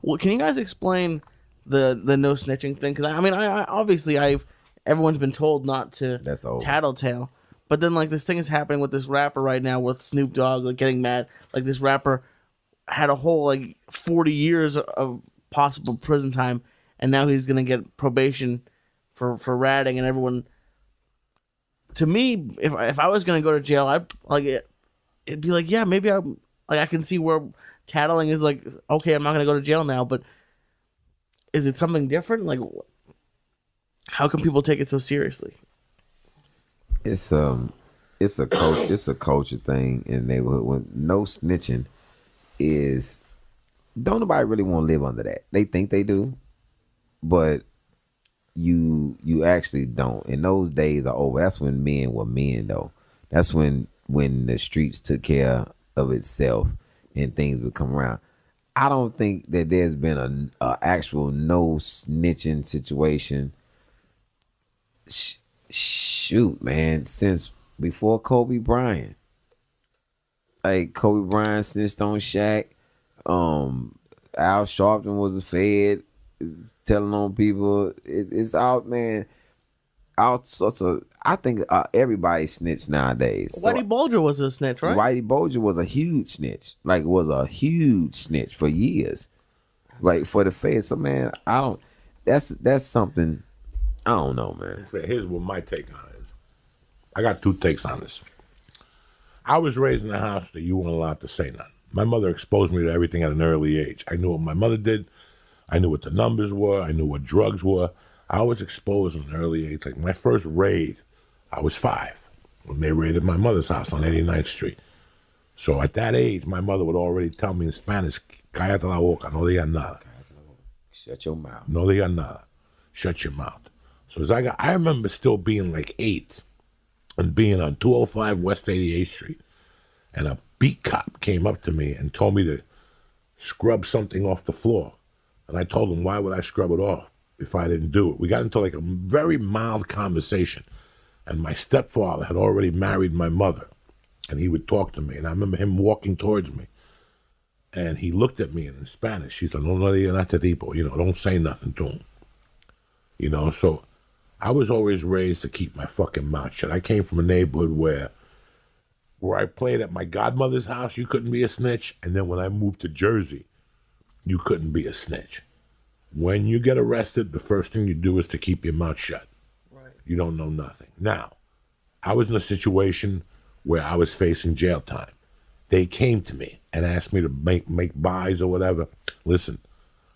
Well, can you guys explain the no snitching thing? Because I mean, I obviously everyone's been told not to That's old. tattletale, but then like this thing is happening with this rapper right now with Snoop Dogg like getting mad. Like this rapper had a whole like 40 years of possible prison time, and now he's gonna get probation for ratting, and everyone. To me, if I was gonna go to jail, I'd like it. It'd be like, yeah, maybe I can see where tattling is like, okay, I'm not gonna go to jail now, but is it something different? Like, how can people take it so seriously? It's a culture thing in the neighborhood. When no snitching is, don't nobody really want to live under that. They think they do, but you actually don't. And those days are over. That's when men were men, though. That's when the streets took care of itself and things would come around. I don't think that there's been a actual no snitching situation. Shoot, man, since before Kobe Bryant. Like Kobe Bryant snitched on Shaq. Al Sharpton was a fed telling on people. It's out, man. All sorts of. I think everybody snitch nowadays. Whitey Bulger was a snitch, right? Whitey Bulger was a huge snitch. Like was a huge snitch for years. Like for the feds. So man, I don't. That's something. I don't know, man. Here's what my take on it is. I got two takes on this. I was raised in a house that you weren't allowed to say nothing. My mother exposed me to everything at an early age. I knew what my mother did. I knew what the numbers were. I knew what drugs were. I was exposed at an early age. Like my first raid, I was 5 when they raided my mother's house on 89th Street. So at that age, my mother would already tell me in Spanish, cállate la boca, no digas nada. Shut your mouth. No digas nada. Shut your mouth. So as I remember still being like 8 and being on 205 West 88th Street, and a beat cop came up to me and told me to scrub something off the floor. And I told him, why would I scrub it off if I didn't do it? We got into like a very mild conversation. And my stepfather had already married my mother. And he would talk to me. And I remember him walking towards me. And he looked at me in Spanish. He said, no le digas nada, tipo. Don't say nothing to him. So I was always raised to keep my fucking mouth shut. I came from a neighborhood where I played at my godmother's house, you couldn't be a snitch. And then when I moved to Jersey, you couldn't be a snitch. When you get arrested, the first thing you do is to keep your mouth shut. Right. You don't know nothing. Now, I was in a situation where I was facing jail time. They came to me and asked me to make buys or whatever. Listen,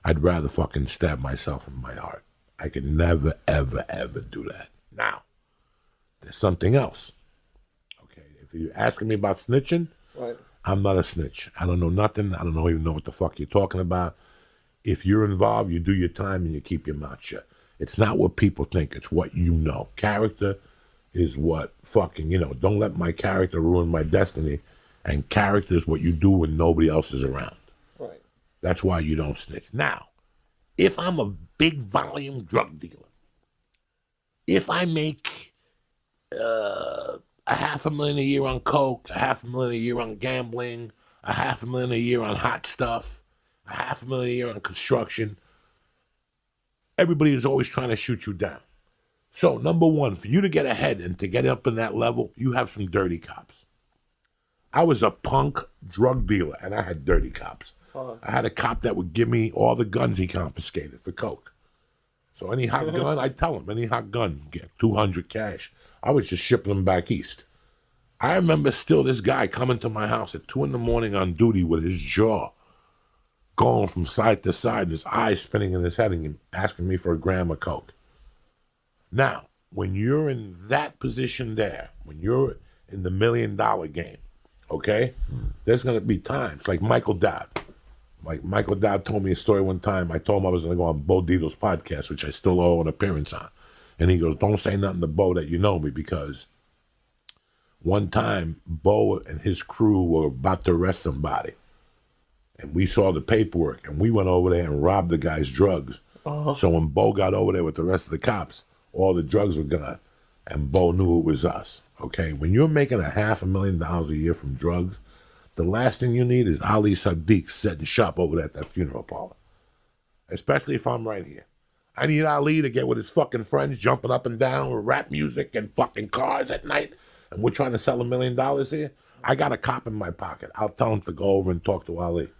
I'd rather fucking stab myself in my heart. I could never, ever, ever do that. Now, there's something else. Okay, if you're asking me about snitching, Right. I'm not a snitch. I don't know nothing. I don't even know what the fuck you're talking about. If you're involved, you do your time and you keep your mouth shut. It's not what people think. It's what you know. Character is what fucking, don't let my character ruin my destiny. And character is what you do when nobody else is around. Right. That's why you don't snitch. Now, if I'm a big volume drug dealer, if I make $500,000 a year on coke, $500,000 a year on gambling, $500,000 a year on hot stuff, $500,000 a year on construction, everybody is always trying to shoot you down. So, number one, for you to get ahead and to get up in that level, you have some dirty cops. I was a punk drug dealer, and I had dirty cops. I had a cop that would give me all the guns he confiscated for coke. So any hot gun, I'd tell him, any hot gun, get 200 cash. I was just shipping them back east. I remember still this guy coming to my house at 2 a.m. on duty with his jaw going from side to side, his eyes spinning in his head and asking me for a gram of coke. Now, when you're in that position there, when you're in the $1 million game, okay, there's going to be times like Michael Dowd. Like Michael Dowd told me a story one time. I told him I was going to go on Bo Dito's podcast, which I still owe an appearance on. And he goes, don't say nothing to Bo that you know me, because one time Bo and his crew were about to arrest somebody. And we saw the paperwork, and we went over there and robbed the guy's drugs. Uh-huh. So when Bo got over there with the rest of the cops, all the drugs were gone. And Bo knew it was us. Okay, when you're making $500,000 a year from drugs, the last thing you need is Ali Siddiq setting shop over there at that funeral parlor. especially if I'm right here. I need Ali to get with his fucking friends, jumping up and down with rap music and fucking cars at night, and we're trying to sell $1 million here. I got a cop in my pocket. I'll tell him to go over and talk to Ali.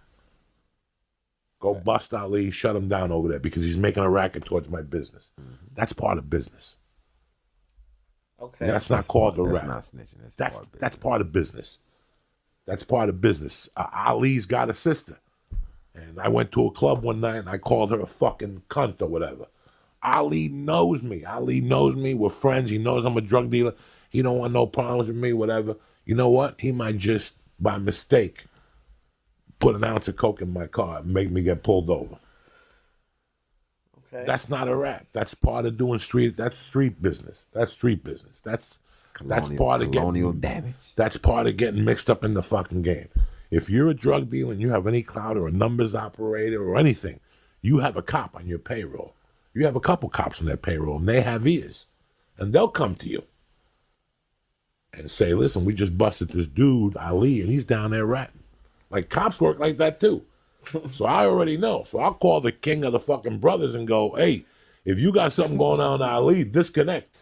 Go bust Ali, shut him down over there because he's making a racket towards my business. That's part of business. Okay. That's not called the rap. That's not snitching. That's part of business. That's part of business. Ali's got a sister. And I went to a club one night and I called her a fucking cunt or whatever. Ali knows me. Ali knows me. We're friends. He knows I'm a drug dealer. He don't want no problems with me, whatever. You know what? He might just, by mistake, put an ounce of coke in my car and make me get pulled over. Okay. That's not a rap. That's part of doing street. That's street business. That's street business. That's part of colonial getting damage. That's part of getting mixed up in the fucking game. If you're a drug dealer and you have any clout or a numbers operator or anything, you have a cop on your payroll. You have a couple cops on their payroll and they have ears, and they'll come to you and say, "Listen, we just busted this dude Ali, and he's down there ratting." Like, cops work like that too. So I already know. So I'll call the king of the fucking brothers and go, "Hey, if you got something going on Ali, disconnect.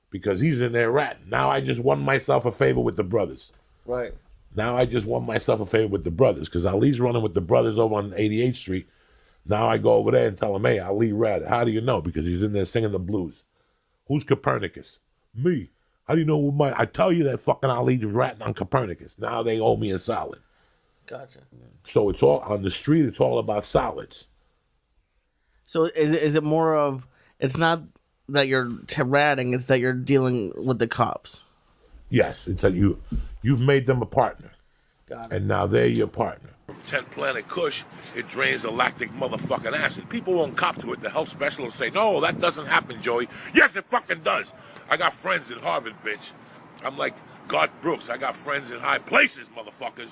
Because he's in there ratting." Now I just won myself a favor with the brothers. Right. Now I just won myself a favor with the brothers because Ali's running with the brothers over on 88th Street. Now I go over there and tell him, "Hey, Ali ratted." How do you know? Because he's in there singing the blues. Who's Copernicus? Me. How do you know who I tell you that fucking Ali was ratting on Copernicus. Now they owe me a solid. Gotcha. So it's all on the street. It's all about solids. So is it more of, it's not that you're ratting, it's that you're dealing with the cops? Yes, it's that you've made them a partner. Got it. And now they're your partner. 10 Planet Kush, it drains the lactic motherfucking acid. People won't cop to it. The health specialists say, "No, that doesn't happen, Joey." Yes, it fucking does. I got friends at Harvard, bitch. I'm like Garth Brooks. I got friends in high places, motherfuckers.